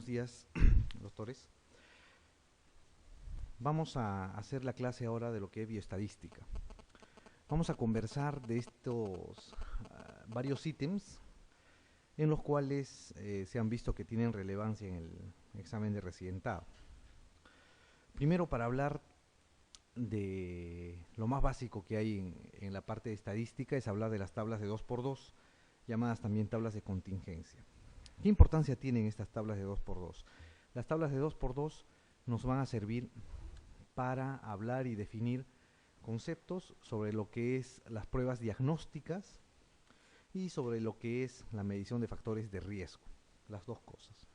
buenos días, doctores. Vamos a hacer la clase ahora de lo que es bioestadística. Vamos a conversar de estos varios ítems en los cuales se han visto que tienen relevancia en el examen de residentado. Primero, para hablar de lo más básico que hay en la parte de estadística, es hablar de las tablas de 2×2, llamadas también tablas de contingencia. ¿Qué importancia tienen estas tablas de 2×2? Las tablas de 2×2 nos van a servir para hablar y definir conceptos sobre lo que es las pruebas diagnósticas y sobre lo que es la medición de factores de riesgo, las dos cosas.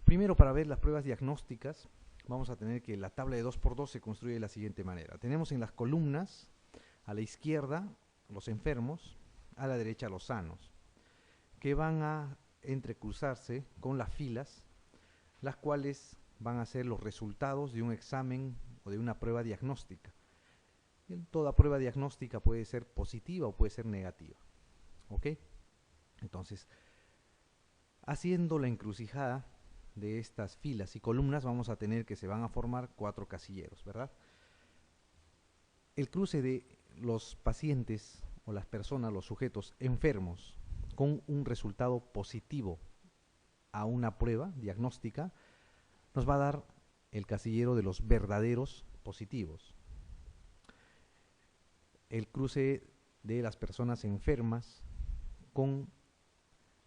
Primero, para ver las pruebas diagnósticas, vamos a tener que la tabla de 2×2 se construye de la siguiente manera. Tenemos en las columnas, a la izquierda, los enfermos, a la derecha los sanos, que van a entrecruzarse con las filas, las cuales van a ser los resultados de un examen o de una prueba diagnóstica. Toda prueba diagnóstica puede ser positiva o puede ser negativa. ¿Ok? Entonces, haciendo la encrucijada de estas filas y columnas, vamos a tener que se van a formar 4 casilleros, ¿verdad? El cruce de los pacientes o las personas, los sujetos enfermos, con un resultado positivo a una prueba diagnóstica, nos va a dar el casillero de los verdaderos positivos. El cruce de las personas enfermas con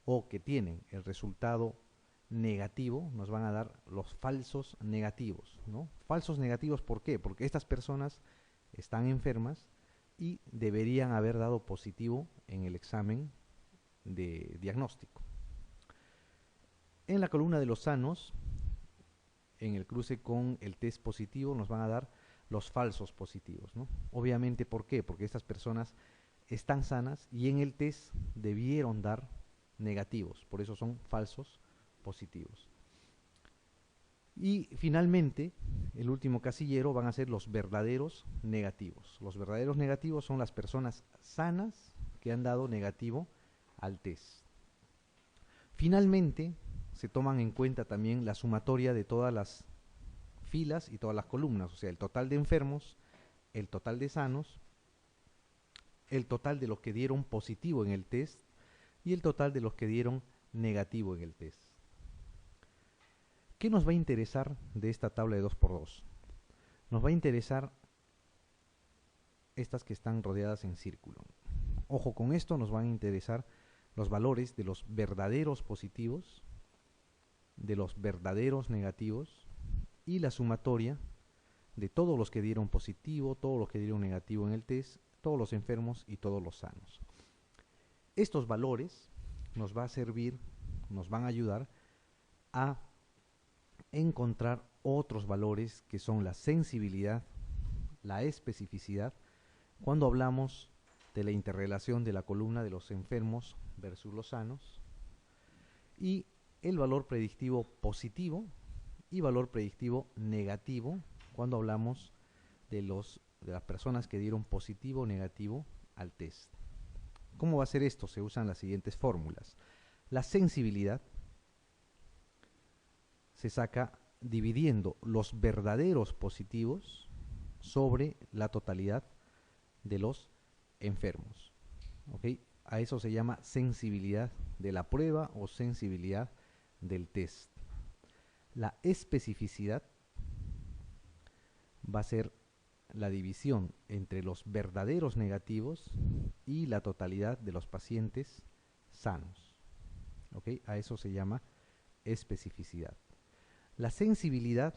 o que tienen el resultado negativo nos van a dar los falsos negativos, ¿no? Falsos negativos, ¿por qué? Porque estas personas están enfermas y deberían haber dado positivo en el examen de diagnóstico. En la columna de los sanos, en el cruce con el test positivo, nos van a dar los falsos positivos, ¿no? Obviamente, ¿por qué? Porque estas personas están sanas y en el test debieron dar negativos, por eso son falsos positivos. Y finalmente, el último casillero van a ser los verdaderos negativos. Los verdaderos negativos son las personas sanas que han dado negativo al test. Finalmente, se toman en cuenta también la sumatoria de todas las filas y todas las columnas, o sea, el total de enfermos, el total de sanos, el total de los que dieron positivo en el test y el total de los que dieron negativo en el test. ¿Qué nos va a interesar de esta tabla de 2×2? Nos va a interesar estas que están rodeadas en círculo. Ojo con esto, nos van a interesar los valores de los verdaderos positivos, de los verdaderos negativos y la sumatoria de todos los que dieron positivo, todos los que dieron negativo en el test, todos los enfermos y todos los sanos. Estos valores nos va a servir, nos van a ayudar a encontrar otros valores que son la sensibilidad, la especificidad, cuando hablamos de la interrelación de la columna de los enfermos versus los sanos, y el valor predictivo positivo y valor predictivo negativo cuando hablamos de las personas que dieron positivo o negativo al test. ¿Cómo va a ser esto? Se usan las siguientes fórmulas. La sensibilidad se saca dividiendo los verdaderos positivos sobre la totalidad de los enfermos. ¿Okay? A eso se llama sensibilidad de la prueba o sensibilidad del test. La especificidad va a ser la división entre los verdaderos negativos y la totalidad de los pacientes sanos. ¿Okay? A eso se llama especificidad. La sensibilidad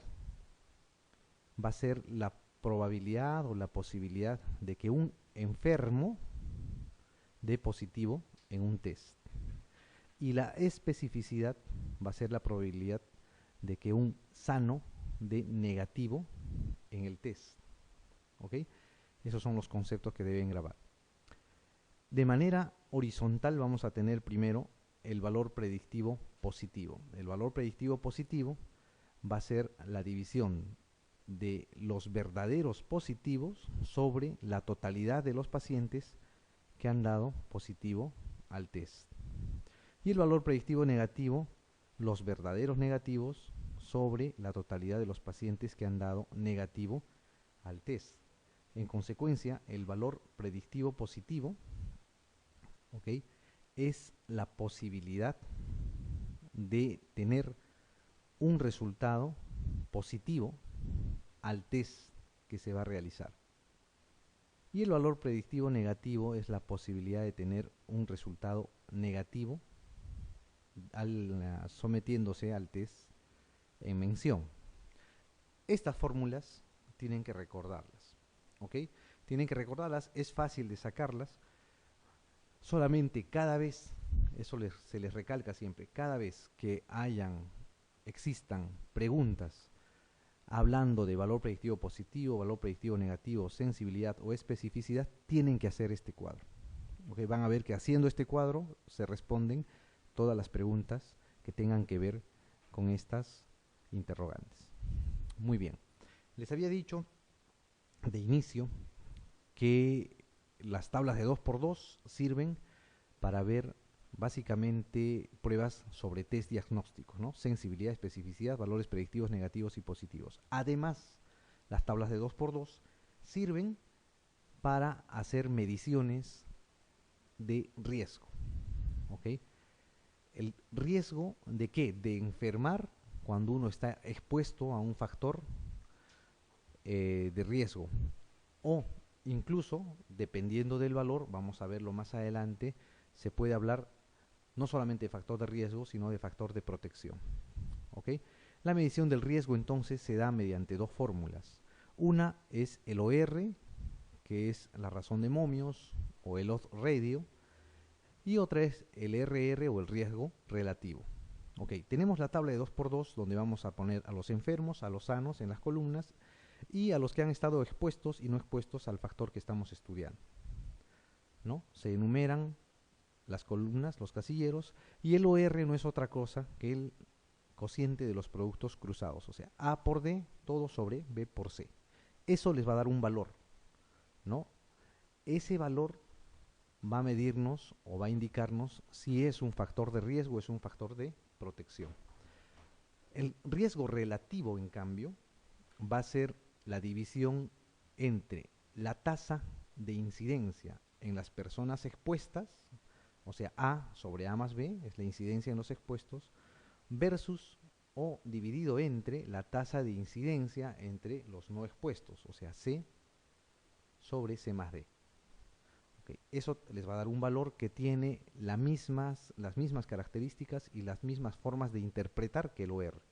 va a ser la probabilidad o la posibilidad de que un enfermo dé positivo en un test. Y la especificidad va a ser la probabilidad de que un sano dé negativo en el test. ¿Ok? Esos son los conceptos que deben grabar. De manera horizontal vamos a tener primero el valor predictivo positivo. El valor predictivo positivo va a ser la división de los verdaderos positivos sobre la totalidad de los pacientes que han dado positivo al test. Y el valor predictivo negativo los verdaderos negativos sobre la totalidad de los pacientes que han dado negativo al test. En consecuencia, el valor predictivo positivo, ¿ok?, es la posibilidad de tener un resultado positivo al test que se va a realizar. Y el valor predictivo negativo es la posibilidad de tener un resultado negativo sometiéndose al test en mención. Estas fórmulas tienen que recordarlas, ¿ok? Tienen que recordarlas, es fácil de sacarlas. Solamente cada vez, eso se les recalca siempre, cada vez que existan preguntas hablando de valor predictivo positivo, valor predictivo negativo, sensibilidad o especificidad, tienen que hacer este cuadro. ¿Okay? Van a ver que haciendo este cuadro se responden todas las preguntas que tengan que ver con estas interrogantes. Muy bien. Les había dicho de inicio que las tablas de 2×2 sirven para ver básicamente pruebas sobre test diagnósticos, ¿no? Sensibilidad, especificidad, valores predictivos negativos y positivos. Además, las tablas de 2×2 sirven para hacer mediciones de riesgo, ¿ok? ¿El riesgo de qué? De enfermar cuando uno está expuesto a un factor de riesgo, o incluso, dependiendo del valor, vamos a verlo más adelante, se puede hablar no solamente de factor de riesgo, sino de factor de protección. ¿Ok? La medición del riesgo entonces se da mediante dos fórmulas. Una es el OR, que es la razón de Momios, o el odds ratio, y otra es el RR, o el riesgo relativo. Ok, tenemos la tabla de 2×2 donde vamos a poner a los enfermos, a los sanos en las columnas, y a los que han estado expuestos y no expuestos al factor que estamos estudiando, ¿no? Se enumeran las columnas, los casilleros, y el OR no es otra cosa que el cociente de los productos cruzados, o sea, A por D, todo sobre B por C. Eso les va a dar un valor, ¿no? Ese valor va a medirnos o va a indicarnos si es un factor de riesgo o es un factor de protección. El riesgo relativo, en cambio, va a ser la división entre la tasa de incidencia en las personas expuestas, o sea, A sobre A más B, es la incidencia en los expuestos, versus o dividido entre la tasa de incidencia entre los no expuestos, o sea, C sobre C más D. Okay. Eso les va a dar un valor que tiene las mismas características y las mismas formas de interpretar que el OR.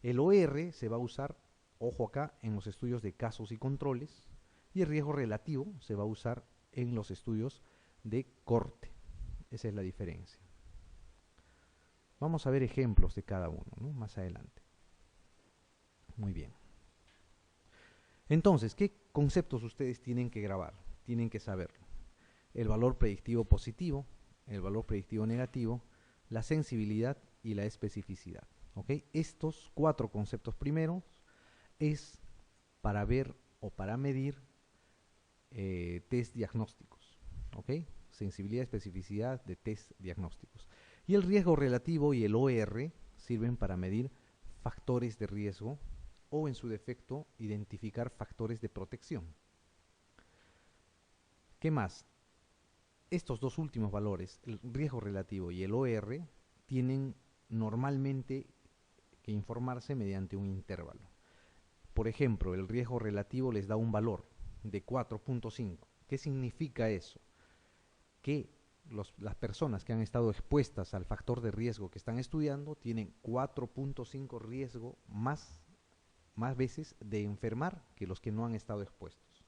El OR se va a usar, ojo acá, en los estudios de casos y controles, y el riesgo relativo se va a usar en los estudios de corte. Esa es la diferencia. Vamos a ver ejemplos de cada uno, ¿no?, más adelante. Muy bien. Entonces, ¿qué conceptos ustedes tienen que grabar? Tienen que saberlo. El valor predictivo positivo, el valor predictivo negativo, la sensibilidad y la especificidad. ¿Okay? Estos 4 conceptos primeros es para ver o para medir test diagnósticos. ¿Okay? Sensibilidad, especificidad de test diagnósticos. Y el riesgo relativo y el OR sirven para medir factores de riesgo o, en su defecto, identificar factores de protección. ¿Qué más? Estos dos últimos valores, el riesgo relativo y el OR, tienen normalmente que informarse mediante un intervalo. Por ejemplo, el riesgo relativo les da un valor de 4.5. ¿Qué significa eso? Que las personas que han estado expuestas al factor de riesgo que están estudiando tienen 4.5 riesgo más veces de enfermar que los que no han estado expuestos,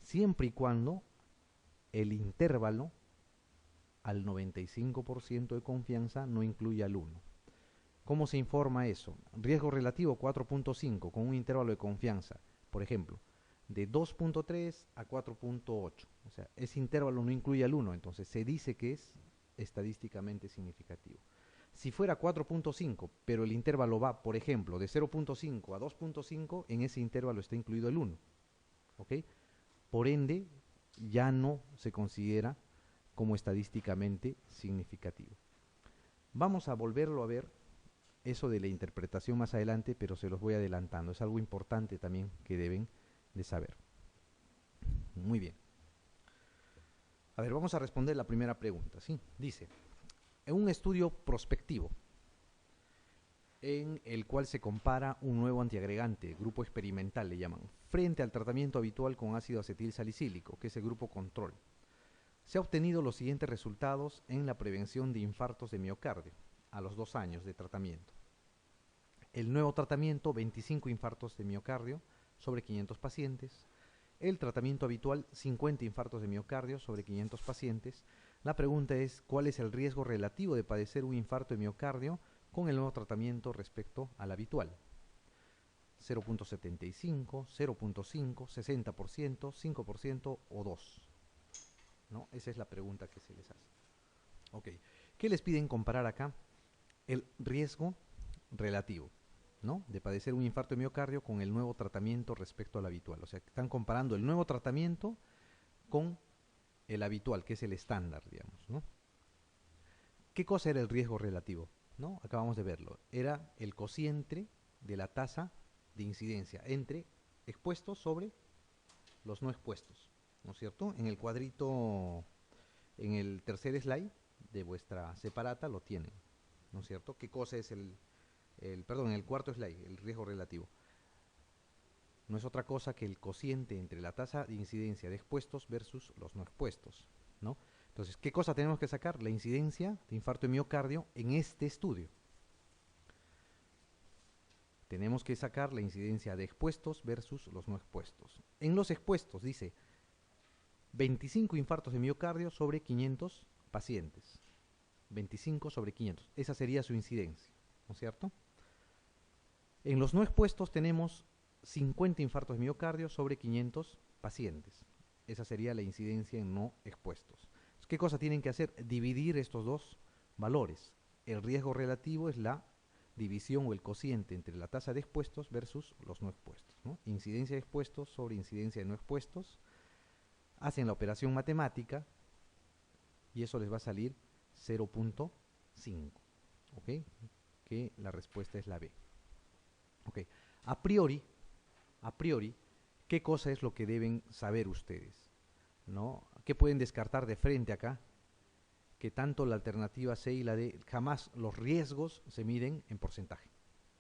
siempre y cuando el intervalo al 95% de confianza no incluye al 1. ¿Cómo se informa eso? Riesgo relativo 4.5 con un intervalo de confianza, por ejemplo, de 2.3 a 4.8. O sea, ese intervalo no incluye al 1, entonces se dice que es estadísticamente significativo. Si fuera 4.5, pero el intervalo va, por ejemplo, de 0.5 a 2.5, en ese intervalo está incluido el 1. ¿Ok? Por ende, ya no se considera como estadísticamente significativo. Vamos a volverlo a ver eso de la interpretación más adelante, pero se los voy adelantando. Es algo importante también que deben de saber. Muy bien. A ver, vamos a responder la primera pregunta, ¿sí? Dice, en un estudio prospectivo, en el cual se compara un nuevo antiagregante, grupo experimental le llaman, frente al tratamiento habitual con ácido acetil salicílico, que es el grupo control. Se ha obtenido los siguientes resultados en la prevención de infartos de miocardio a los 2 años de tratamiento. El nuevo tratamiento, 25 infartos de miocardio sobre 500 pacientes. El tratamiento habitual, 50 infartos de miocardio sobre 500 pacientes. La pregunta es, ¿cuál es el riesgo relativo de padecer un infarto de miocardio con el nuevo tratamiento respecto al habitual? 0.75, 0.5, 60%, 5% o 2%. ¿No? Esa es la pregunta que se les hace. Ok. ¿Qué les piden comparar acá? El riesgo relativo, ¿no? De padecer un infarto de miocardio con el nuevo tratamiento respecto al habitual. O sea, están comparando el nuevo tratamiento con el habitual, que es el estándar, digamos, ¿no? ¿Qué cosa era el riesgo relativo? ¿No? Acabamos de verlo. Era el cociente de la tasa de incidencia entre expuestos sobre los no expuestos, ¿no es cierto? En el cuadrito, en el tercer slide de vuestra separata lo tienen, ¿no es cierto? ¿Qué cosa es perdón, en el cuarto slide, el riesgo relativo? No es otra cosa que el cociente entre la tasa de incidencia de expuestos versus los no expuestos, ¿no? Entonces, ¿qué cosa tenemos que sacar? La incidencia de infarto de miocardio en este estudio. Tenemos que sacar la incidencia de expuestos versus los no expuestos. En los expuestos dice 25 infartos de miocardio sobre 500 pacientes. 25 sobre 500. Esa sería su incidencia, ¿no es cierto? En los no expuestos tenemos 50 infartos de miocardio sobre 500 pacientes. Esa sería la incidencia en no expuestos. ¿Qué cosa tienen que hacer? Dividir estos dos valores. El riesgo relativo es la división o el cociente entre la tasa de expuestos versus los no expuestos, ¿no? Incidencia de expuestos sobre incidencia de no expuestos. Hacen la operación matemática y eso les va a salir 0.5, ¿ok? Que la respuesta es la B. Ok, a priori, ¿qué cosa es lo que deben saber ustedes? ¿No? ¿Qué pueden descartar de frente acá? Que tanto la alternativa C y la D, jamás los riesgos se miden en porcentaje,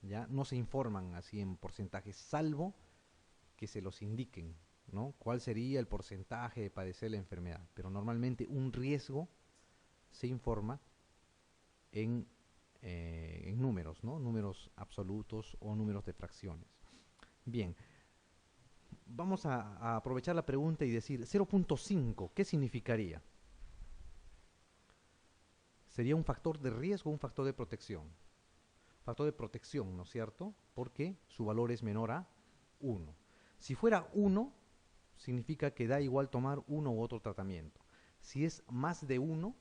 ¿ya? No se informan así en porcentaje, salvo que se los indiquen, ¿no? ¿Cuál sería el porcentaje de padecer la enfermedad? Pero normalmente un riesgo se informa en números, ¿no? Números absolutos o números de fracciones. Bien, vamos a aprovechar la pregunta y decir 0.5, ¿qué significaría? ¿Sería un factor de riesgo o un factor de protección? Factor de protección, ¿no es cierto? Porque su valor es menor a 1. Si fuera 1, significa que da igual tomar uno u otro tratamiento. Si es más de 1,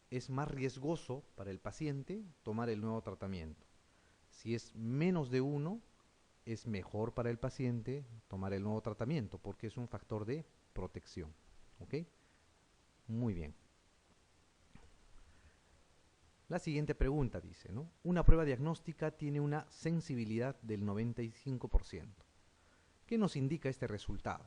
es más riesgoso para el paciente tomar el nuevo tratamiento. Si es menos de 1, es mejor para el paciente tomar el nuevo tratamiento porque es un factor de protección. ¿Ok? Muy bien. La siguiente pregunta dice, ¿no? Una prueba diagnóstica tiene una sensibilidad del 95%. ¿Qué nos indica este resultado?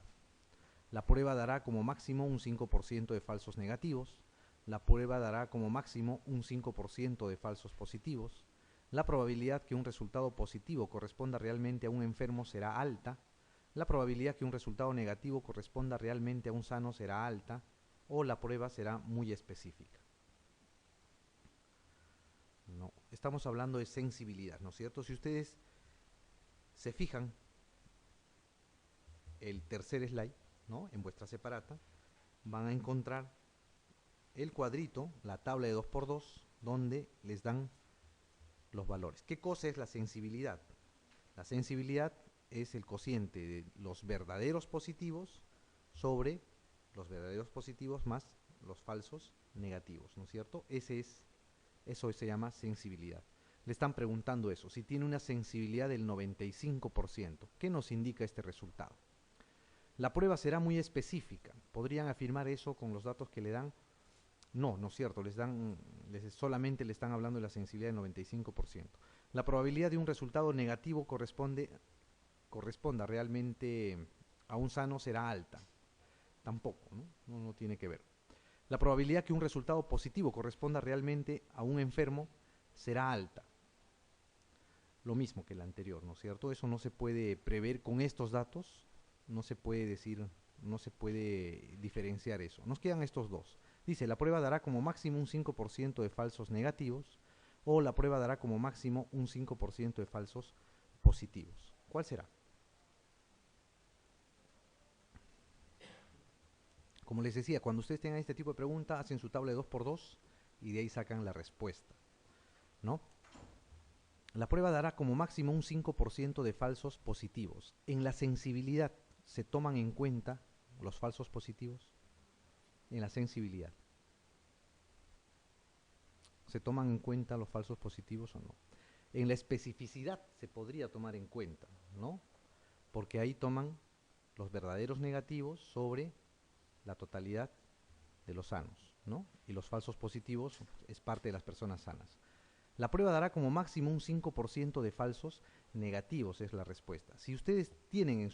La prueba dará como máximo un 5% de falsos negativos. La prueba dará como máximo un 5% de falsos positivos. La probabilidad que un resultado positivo corresponda realmente a un enfermo será alta. La probabilidad que un resultado negativo corresponda realmente a un sano será alta. O la prueba será muy específica. No, estamos hablando de sensibilidad, ¿no es cierto? Si ustedes se fijan, el tercer slide, ¿no? En vuestra separata, van a encontrar el cuadrito, la tabla de 2×2, donde les dan los valores. ¿Qué cosa es la sensibilidad? La sensibilidad es el cociente de los verdaderos positivos sobre los verdaderos positivos más los falsos negativos, ¿no es cierto? Eso se llama sensibilidad. Le están preguntando eso, si tiene una sensibilidad del 95%. ¿Qué nos indica este resultado? La prueba será muy específica. ¿Podrían afirmar eso con los datos que le dan? No, no es cierto. Les dan solamente le están hablando de la sensibilidad del 95%. La probabilidad de un resultado negativo corresponda realmente a un sano será alta. Tampoco, ¿no? No tiene que ver. La probabilidad que un resultado positivo corresponda realmente a un enfermo será alta. Lo mismo que el anterior, ¿no es cierto? Eso no se puede prever con estos datos, no se puede decir, no se puede diferenciar eso. Nos quedan estos dos. Dice, la prueba dará como máximo un 5% de falsos negativos o la prueba dará como máximo un 5% de falsos positivos. ¿Cuál será? Como les decía, cuando ustedes tengan este tipo de pregunta, hacen su tabla de 2×2 y de ahí sacan la respuesta, ¿no? La prueba dará como máximo un 5% de falsos positivos. En la sensibilidad, ¿se toman en cuenta los falsos positivos? En la sensibilidad, ¿se toman en cuenta los falsos positivos o no? En la especificidad se podría tomar en cuenta, ¿no? Porque ahí toman los verdaderos negativos sobre la totalidad de los sanos, ¿no? Y los falsos positivos es parte de las personas sanas. La prueba dará como máximo un 5% de falsos negativos, es la respuesta. Si ustedes tienen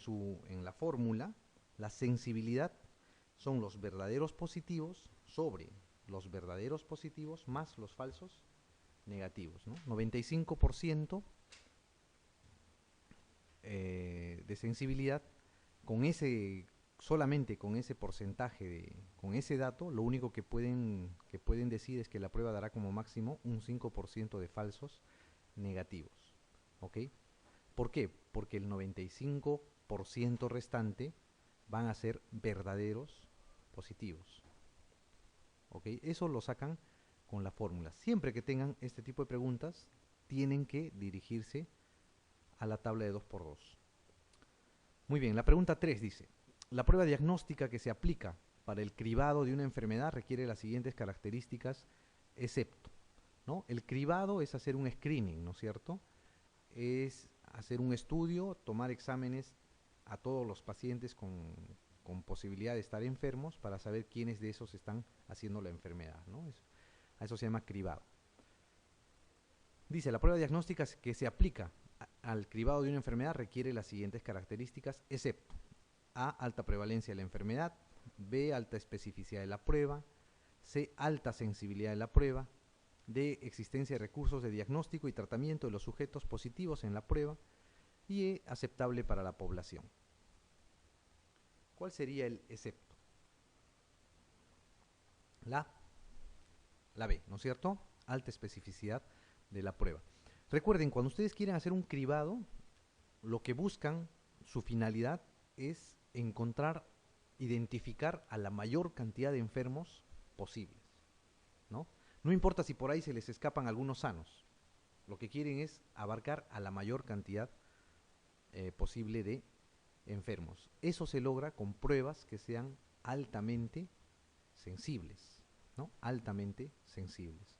en la fórmula, la sensibilidad son los verdaderos positivos sobre los verdaderos positivos más los falsos negativos, ¿no? 95% de sensibilidad, solamente con ese porcentaje, con ese dato, lo único que pueden decir es que la prueba dará como máximo un 5% de falsos negativos. ¿Ok? ¿Por qué? Porque el 95% restante van a ser verdaderos positivos. ¿Ok? Eso lo sacan con la fórmula. Siempre que tengan este tipo de preguntas, tienen que dirigirse a la tabla de 2×2. Muy bien, la pregunta 3 dice, la prueba diagnóstica que se aplica para el cribado de una enfermedad requiere las siguientes características, excepto, ¿no? El cribado es hacer un screening, ¿no es cierto? Es hacer un estudio, tomar exámenes a todos los pacientes con posibilidad de estar enfermos para saber quiénes de esos están haciendo la enfermedad, ¿no? A eso se llama cribado. Dice, la prueba diagnóstica que se aplica al cribado de una enfermedad requiere las siguientes características, excepto A, alta prevalencia de la enfermedad, B, alta especificidad de la prueba, C, alta sensibilidad de la prueba, D, existencia de recursos de diagnóstico y tratamiento de los sujetos positivos en la prueba, y E, aceptable para la población. ¿Cuál sería el excepto? La B, ¿no es cierto? Alta especificidad de la prueba. Recuerden, cuando ustedes quieren hacer un cribado, lo que buscan, su finalidad es encontrar, identificar a la mayor cantidad de enfermos posibles, ¿no? No importa si por ahí se les escapan algunos sanos, lo que quieren es abarcar a la mayor cantidad posible de enfermos. Eso se logra con pruebas que sean altamente sensibles, ¿no? Altamente sensibles.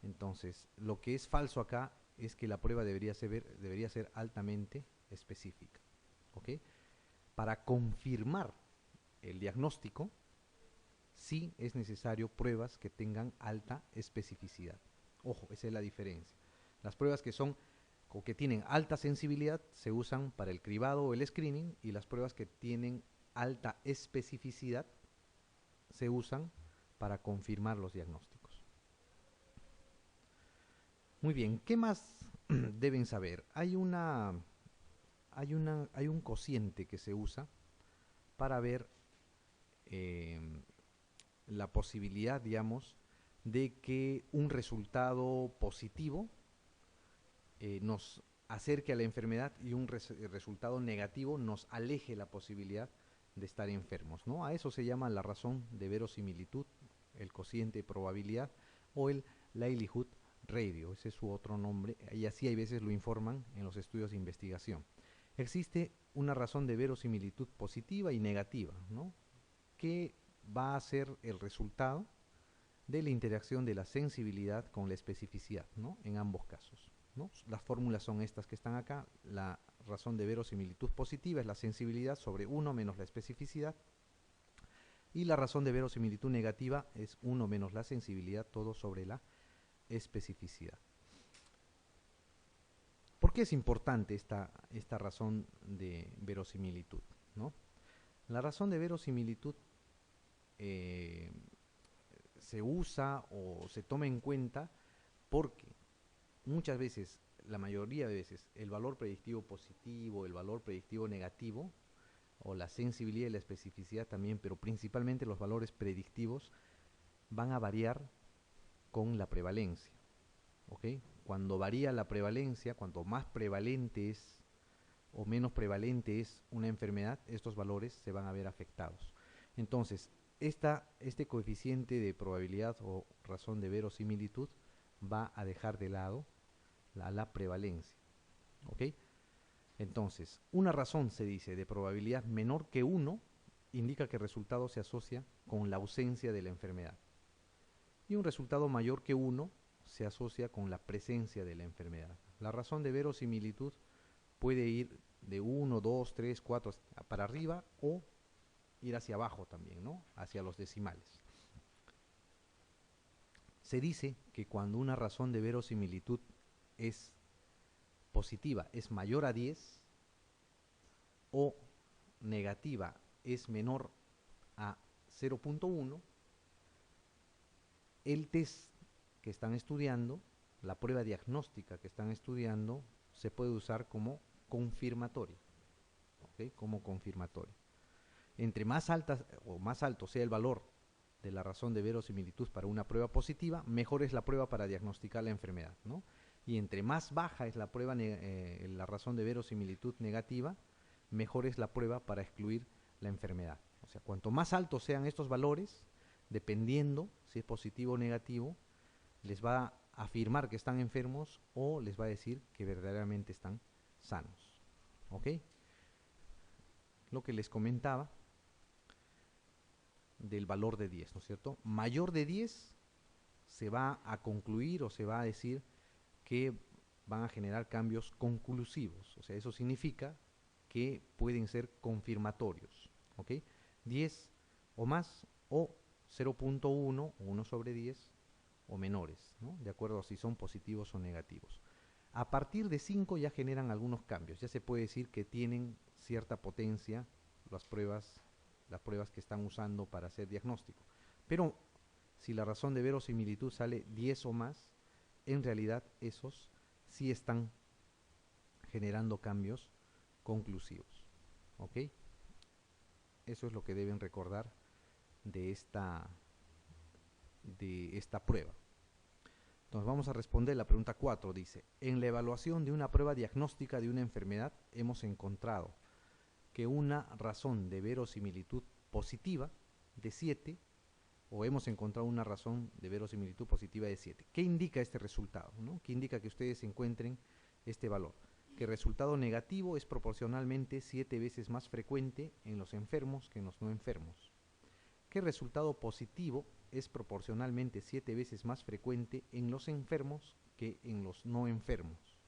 Entonces, lo que es falso acá es que la prueba debería ser altamente específica, ¿ok? Para confirmar el diagnóstico, sí es necesario pruebas que tengan alta especificidad. Ojo, esa es la diferencia. Las pruebas que son o que tienen alta sensibilidad se usan para el cribado o el screening, y las pruebas que tienen alta especificidad se usan para confirmar los diagnósticos. Muy bien, ¿qué más deben saber? Hay un cociente que se usa para ver la posibilidad, digamos, de que un resultado positivo nos acerque a la enfermedad y un resultado negativo nos aleje la posibilidad de estar enfermos, ¿no? A eso se llama la razón de verosimilitud, el cociente de probabilidad o el likelihood ratio, ese es su otro nombre, y así hay veces lo informan en los estudios de investigación. Existe una razón de verosimilitud positiva y negativa, ¿no? Que va a ser el resultado de la interacción de la sensibilidad con la especificidad, ¿no? En ambos casos, ¿no? Las fórmulas son estas que están acá. La razón de verosimilitud positiva es la sensibilidad sobre 1 menos la especificidad, y la razón de verosimilitud negativa es 1 menos la sensibilidad todo sobre la especificidad. ¿Por qué es importante esta razón de verosimilitud, ¿no? La razón de verosimilitud se usa o se toma en cuenta porque muchas veces, la mayoría de veces, el valor predictivo positivo, el valor predictivo negativo, o la sensibilidad y la especificidad también, pero principalmente los valores predictivos, van a variar con la prevalencia. ¿Ok? Cuando varía la prevalencia, cuanto más prevalente es o menos prevalente es una enfermedad, estos valores se van a ver afectados. Entonces, este coeficiente de probabilidad o razón de verosimilitud va a dejar de lado la prevalencia. ¿Ok? Entonces, una razón, se dice, de probabilidad menor que 1 indica que el resultado se asocia con la ausencia de la enfermedad. Y un resultado mayor que 1 se asocia con la presencia de la enfermedad. La razón de verosimilitud puede ir de 1, 2, 3, 4 para arriba o ir hacia abajo también, ¿no? Hacia los decimales. Se dice que cuando una razón de verosimilitud es positiva, es mayor a 10, o negativa es menor a 0.1, el test que están estudiando, la prueba diagnóstica que están estudiando, se puede usar como confirmatoria. ¿Okay? Como confirmatoria. Entre más alta o más alto sea el valor de la razón de verosimilitud para una prueba positiva, mejor es la prueba para diagnosticar la enfermedad, ¿no? Y entre más baja es la prueba, la razón de verosimilitud negativa, mejor es la prueba para excluir la enfermedad. O sea, cuanto más altos sean estos valores, dependiendo si es positivo o negativo, les va a afirmar que están enfermos o les va a decir que verdaderamente están sanos. ¿Ok? Lo que les comentaba del valor de 10, ¿no es cierto? Mayor de 10 se va a concluir o se va a decir que van a generar cambios conclusivos. O sea, eso significa que pueden ser confirmatorios. ¿Ok? 10 o más o 0.1 o 1 sobre 10 o menores, ¿no? De acuerdo a si son positivos o negativos. A partir de 5 ya generan algunos cambios. Ya se puede decir que tienen cierta potencia las pruebas que están usando para hacer diagnóstico. Pero si la razón de verosimilitud sale 10 o más, en realidad esos sí están generando cambios conclusivos. ¿Ok? Eso es lo que deben recordar de esta prueba. Entonces vamos a responder la pregunta 4. Dice, en la evaluación de una prueba diagnóstica de una enfermedad hemos encontrado que una razón de verosimilitud positiva de 7, o hemos encontrado una razón de verosimilitud positiva de 7. ¿Qué indica este resultado, ¿no? ¿Qué indica que ustedes encuentren este valor? Que el resultado negativo es proporcionalmente 7 veces más frecuente en los enfermos que en los no enfermos. Que el resultado positivo es proporcionalmente 7 veces más frecuente en los enfermos que en los no enfermos.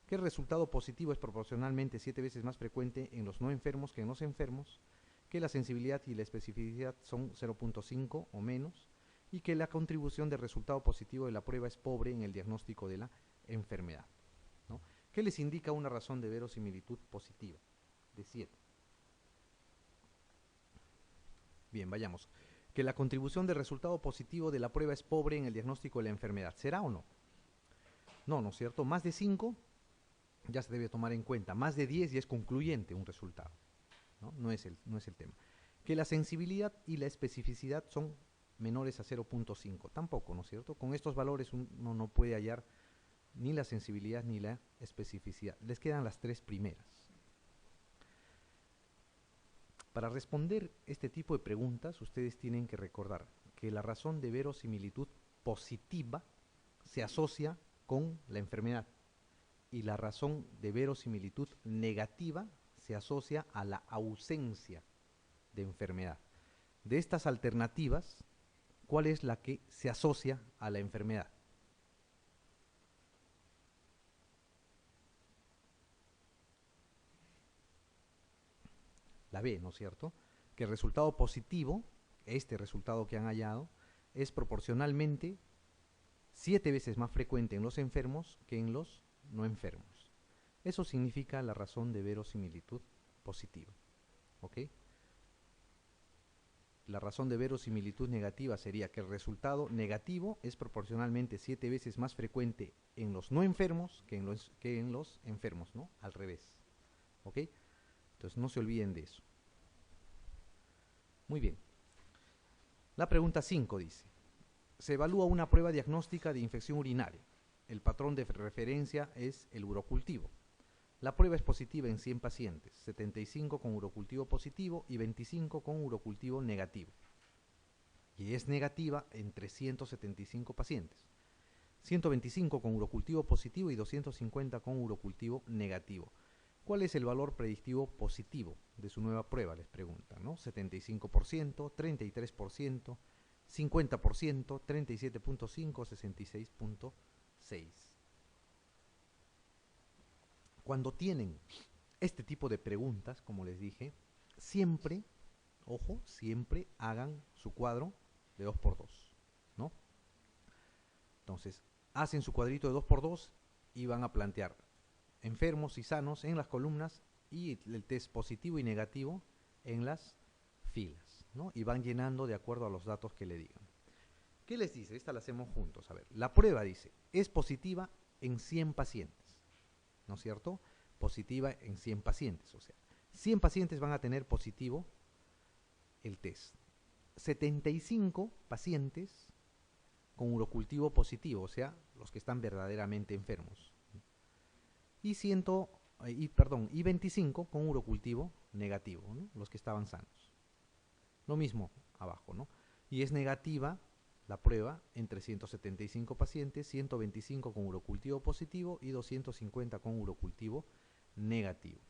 Que el resultado positivo es proporcionalmente 7 veces más frecuente en los no enfermos que en los enfermos, que la sensibilidad y la especificidad son 0.5 o menos, y que la contribución del resultado positivo de la prueba es pobre en el diagnóstico de la enfermedad, ¿no? ¿Qué les indica una razón de verosimilitud positiva de 7? Bien, vayamos. Que la contribución del resultado positivo de la prueba es pobre en el diagnóstico de la enfermedad. ¿Será o no? No, ¿no es cierto? Más de 5 ya se debe tomar en cuenta. Más de 10 ya es concluyente un resultado. No es el tema. Que la sensibilidad y la especificidad son menores a 0.5. Tampoco, ¿no es cierto? Con estos valores uno no puede hallar ni la sensibilidad ni la especificidad. Les quedan las 3 primeras. Para responder este tipo de preguntas, ustedes tienen que recordar que la razón de verosimilitud positiva se asocia con la enfermedad y la razón de verosimilitud negativa se asocia a la ausencia de enfermedad. De estas alternativas, ¿cuál es la que se asocia a la enfermedad? La B, ¿no es cierto? Que el resultado positivo, este resultado que han hallado, es proporcionalmente 7 veces más frecuente en los enfermos que en los no enfermos. Eso significa la razón de verosimilitud positiva. ¿Ok? La razón de verosimilitud negativa sería que el resultado negativo es proporcionalmente 7 veces más frecuente en los no enfermos que en los enfermos, ¿no? Al revés. ¿Ok? Entonces no se olviden de eso. Muy bien. La pregunta 5 dice: se evalúa una prueba diagnóstica de infección urinaria. El patrón de referencia es el urocultivo. La prueba es positiva en 100 pacientes, 75 con urocultivo positivo y 25 con urocultivo negativo. Y es negativa en 375 pacientes, 125 con urocultivo positivo y 250 con urocultivo negativo. ¿Cuál es el valor predictivo positivo de su nueva prueba? Les preguntan, ¿no? 75%, 33%, 50%, 37.5, 66.6. Cuando tienen este tipo de preguntas, como les dije, siempre, ojo, siempre hagan su cuadro de 2×2, ¿no? Entonces, hacen su cuadrito de 2×2 y van a plantear enfermos y sanos en las columnas y el test positivo y negativo en las filas, ¿no? Y van llenando de acuerdo a los datos que le digan. ¿Qué les dice? Esta la hacemos juntos. A ver, la prueba dice, es positiva en 100 pacientes, ¿no es cierto? Positiva en 100 pacientes, o sea, 100 pacientes van a tener positivo el test. 75 pacientes con urocultivo positivo, o sea, los que están verdaderamente enfermos. Y 25 con urocultivo negativo, ¿no? Los que estaban sanos. Lo mismo abajo, ¿no? Y es negativa la prueba en 375 pacientes, 125 con urocultivo positivo y 250 con urocultivo negativo.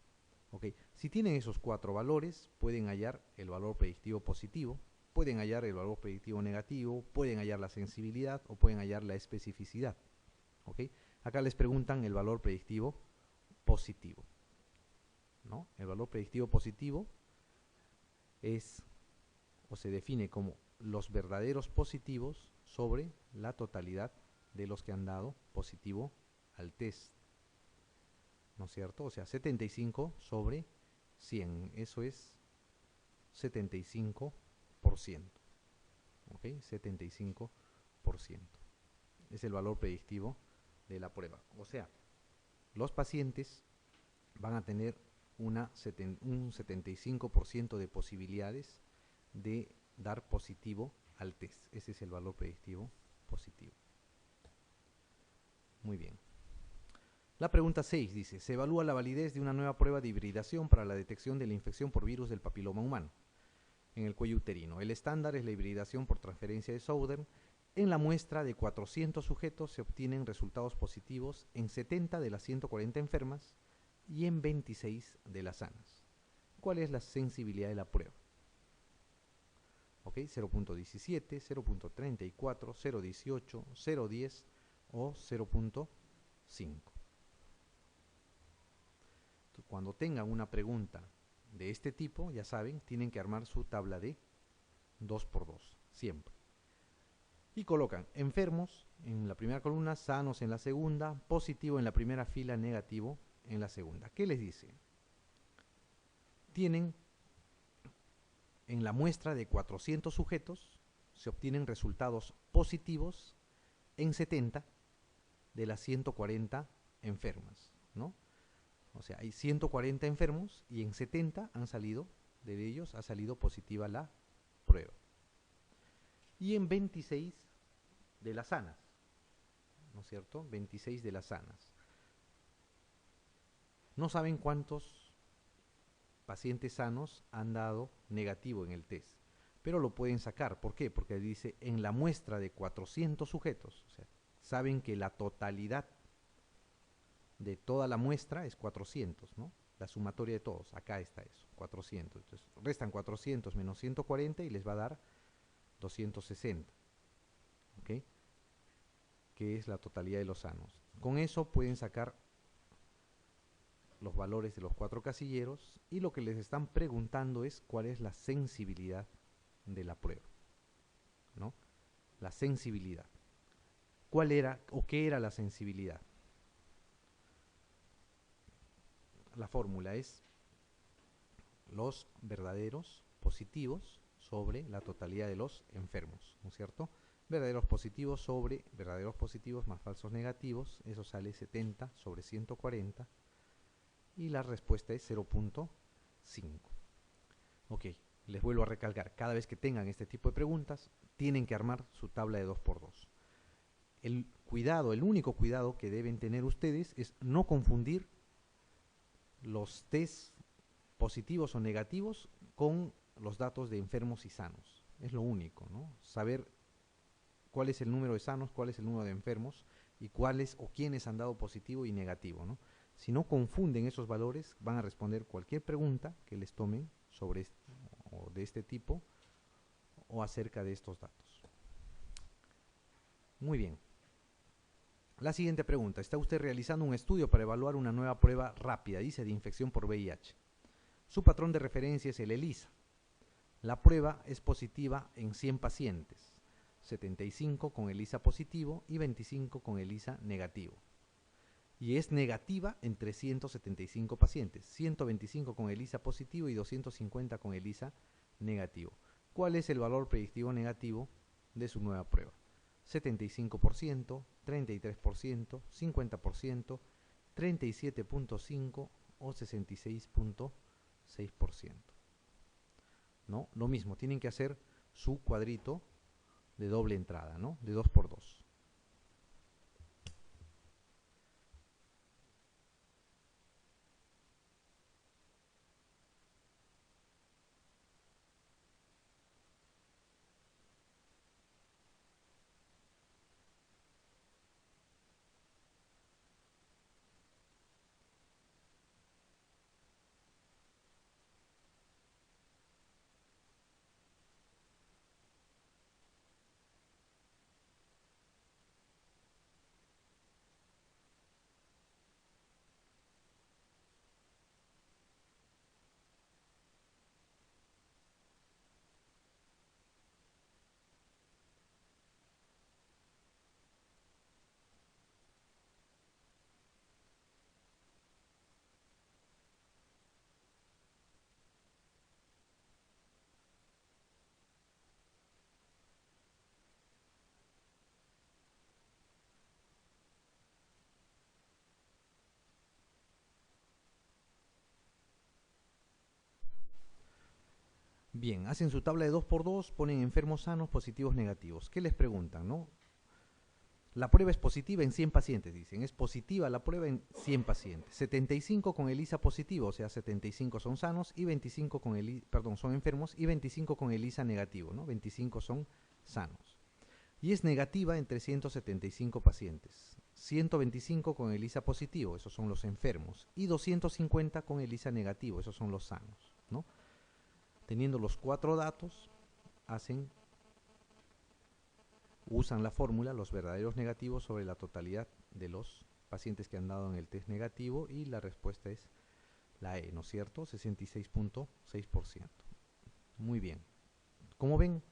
¿Okay? Si tienen esos 4 valores, pueden hallar el valor predictivo positivo, pueden hallar el valor predictivo negativo, pueden hallar la sensibilidad o pueden hallar la especificidad. ¿Okay? Acá les preguntan el valor predictivo positivo, ¿no? El valor predictivo positivo es, o se define como los verdaderos positivos sobre la totalidad de los que han dado positivo al test, ¿no es cierto? O sea, 75 sobre 100, eso es 75%, ¿ok? 75% es el valor predictivo de la prueba. O sea, los pacientes van a tener un 75% de posibilidades de dar positivo al test. Ese es el valor predictivo positivo. Muy bien. La pregunta 6 dice, se evalúa la validez de una nueva prueba de hibridación para la detección de la infección por virus del papiloma humano en el cuello uterino. El estándar es la hibridación por transferencia de Southern. En la muestra de 400 sujetos se obtienen resultados positivos en 70 de las 140 enfermas y en 26 de las sanas. ¿Cuál es la sensibilidad de la prueba? ¿Ok? 0.17, 0.34, 0.18, 0.10 o 0.5. Cuando tengan una pregunta de este tipo, ya saben, tienen que armar su tabla de 2×2, siempre. Y colocan enfermos en la primera columna, sanos en la segunda, positivo en la primera fila, negativo en la segunda. ¿Qué les dice? Tienen en la muestra de 400 sujetos, se obtienen resultados positivos en 70 de las 140 enfermas, ¿no? O sea, hay 140 enfermos y en 70 de ellos ha salido positiva la prueba. Y en 26 de las sanas, ¿no es cierto? 26 de las sanas. No saben cuántos pacientes sanos han dado negativo en el test, pero lo pueden sacar. ¿Por qué? Porque dice en la muestra de 400 sujetos, o sea, saben que la totalidad de toda la muestra es 400, ¿no? La sumatoria de todos, acá está eso, 400. Entonces, restan 400 menos 140 y les va a dar 260, ¿ok? Que es la totalidad de los sanos. Con eso pueden sacar los valores de los 4 casilleros y lo que les están preguntando es cuál es la sensibilidad de la prueba, ¿no? La sensibilidad. ¿Cuál era o qué era la sensibilidad? La fórmula es los verdaderos positivos sobre la totalidad de los enfermos, ¿no es cierto? Verdaderos positivos sobre verdaderos positivos más falsos negativos, eso sale 70 sobre 140 y la respuesta es 0.5. Ok, les vuelvo a recalcar, cada vez que tengan este tipo de preguntas, tienen que armar su tabla de 2×2. El cuidado, el único cuidado que deben tener ustedes es no confundir los test positivos o negativos con los datos de enfermos y sanos. Es lo único, ¿no? Saber cuál es el número de sanos, cuál es el número de enfermos y cuáles o quiénes han dado positivo y negativo, ¿no? Si no confunden esos valores, van a responder cualquier pregunta que les tomen sobre o de este tipo o acerca de estos datos. Muy bien. La siguiente pregunta. Está usted realizando un estudio para evaluar una nueva prueba rápida, dice, de infección por VIH. Su patrón de referencia es el ELISA. La prueba es positiva en 100 pacientes, 75 con ELISA positivo y 25 con ELISA negativo. Y es negativa en 375 pacientes, 125 con ELISA positivo y 250 con ELISA negativo. ¿Cuál es el valor predictivo negativo de su nueva prueba? 75%, 33%, 50%, 37.5% o 66.6%. ¿No? Lo mismo, tienen que hacer su cuadrito de doble entrada, ¿no? De 2×2. Bien, hacen su tabla de 2×2, ponen enfermos sanos, positivos, negativos. ¿Qué les preguntan, no? La prueba es positiva en 100 pacientes, dicen. Es positiva la prueba en 100 pacientes. 75 con ELISA positivo, o sea, 75 son sanos y 25 con son enfermos y 25 con ELISA negativo, ¿no? 25 son sanos. Y es negativa en 375 pacientes. 125 con ELISA positivo, esos son los enfermos, y 250 con ELISA negativo, esos son los sanos, ¿no? Teniendo los 4 datos, usan la fórmula los verdaderos negativos sobre la totalidad de los pacientes que han dado en el test negativo y la respuesta es la E, ¿no es cierto? 66.6%. Muy bien. Como ven,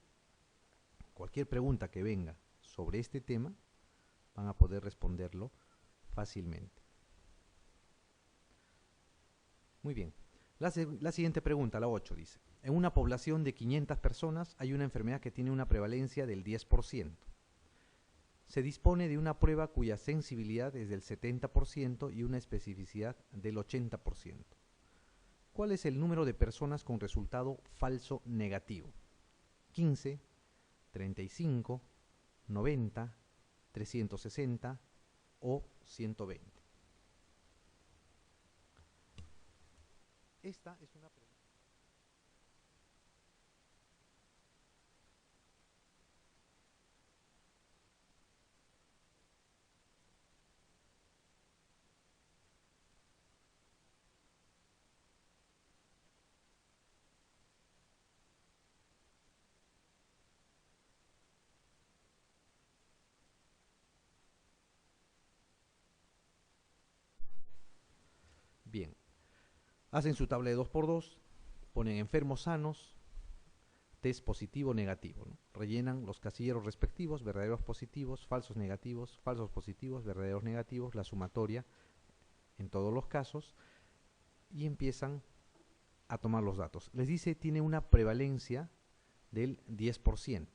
cualquier pregunta que venga sobre este tema van a poder responderlo fácilmente. Muy bien. La siguiente pregunta, la 8, dice: en una población de 500 personas hay una enfermedad que tiene una prevalencia del 10%. Se dispone de una prueba cuya sensibilidad es del 70% y una especificidad del 80%. ¿Cuál es el número de personas con resultado falso negativo? 15, 35, 90, 360 o 120. Esta es una pregunta. Bien, hacen su tabla de 2×2, ponen enfermos sanos, test positivo negativo, ¿no? Rellenan los casilleros respectivos, verdaderos positivos, falsos positivos, verdaderos negativos, la sumatoria en todos los casos, y empiezan a tomar los datos. Les dice tiene una prevalencia del 10%,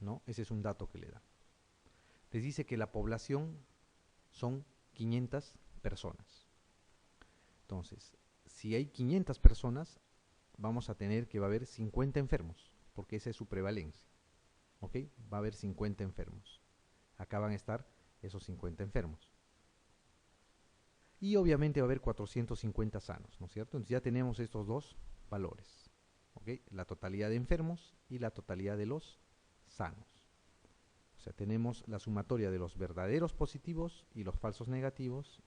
¿no? Ese es un dato que le da. Les dice que la población son 500 personas. Entonces, si hay 500 personas, vamos a tener que va a haber 50 enfermos, porque esa es su prevalencia. ¿Ok? Va a haber 50 enfermos. Acá van a estar esos 50 enfermos. Y obviamente va a haber 450 sanos, ¿no es cierto? Entonces ya tenemos estos dos valores. ¿Ok? La totalidad de enfermos y la totalidad de los sanos. O sea, tenemos la sumatoria de los verdaderos positivos y los falsos negativos,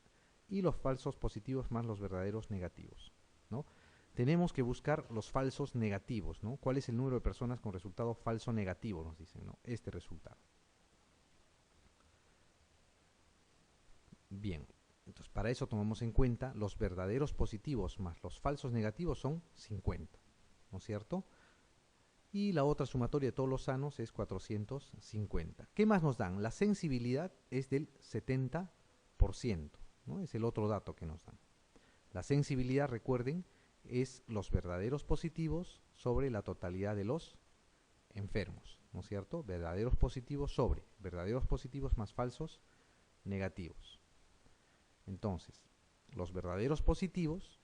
y los falsos positivos más los verdaderos negativos, ¿no? Tenemos que buscar los falsos negativos, ¿no? ¿Cuál es el número de personas con resultado falso negativo? Nos dicen, ¿no? Este resultado. Bien, entonces para eso tomamos en cuenta los verdaderos positivos más los falsos negativos son 50, ¿no es cierto? Y la otra sumatoria de todos los sanos es 450. ¿Qué más nos dan? La sensibilidad es del 70%, ¿no? Es el otro dato que nos dan. La sensibilidad, recuerden, es los verdaderos positivos sobre la totalidad de los enfermos, ¿no es cierto? Verdaderos positivos sobre verdaderos positivos más falsos negativos. Entonces, los verdaderos positivos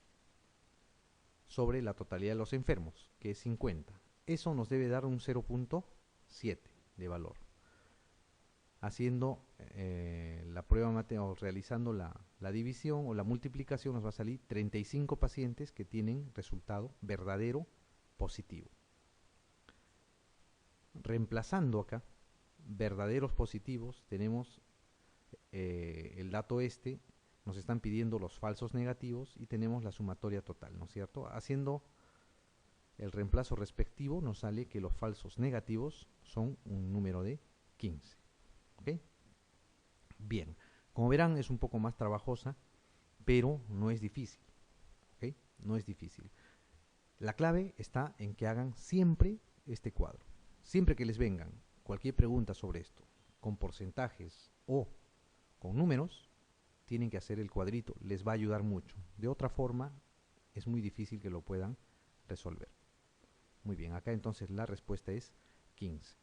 sobre la totalidad de los enfermos, que es 50. Eso nos debe dar un 0.7 de valor. Haciendo la prueba o realizando la división o la multiplicación, nos va a salir 35 pacientes que tienen resultado verdadero positivo. Reemplazando acá verdaderos positivos, tenemos el dato este, nos están pidiendo los falsos negativos y tenemos la sumatoria total, ¿no es cierto? Haciendo el reemplazo respectivo nos sale que los falsos negativos son un número de 15. ¿Ok? Bien, como verán es un poco más trabajosa, pero no es difícil. ¿Ok? No es difícil. La clave está en que hagan siempre este cuadro. Siempre que les vengan cualquier pregunta sobre esto, con porcentajes o con números, tienen que hacer el cuadrito. Les va a ayudar mucho. De otra forma, es muy difícil que lo puedan resolver. Muy bien, acá entonces la respuesta es 15.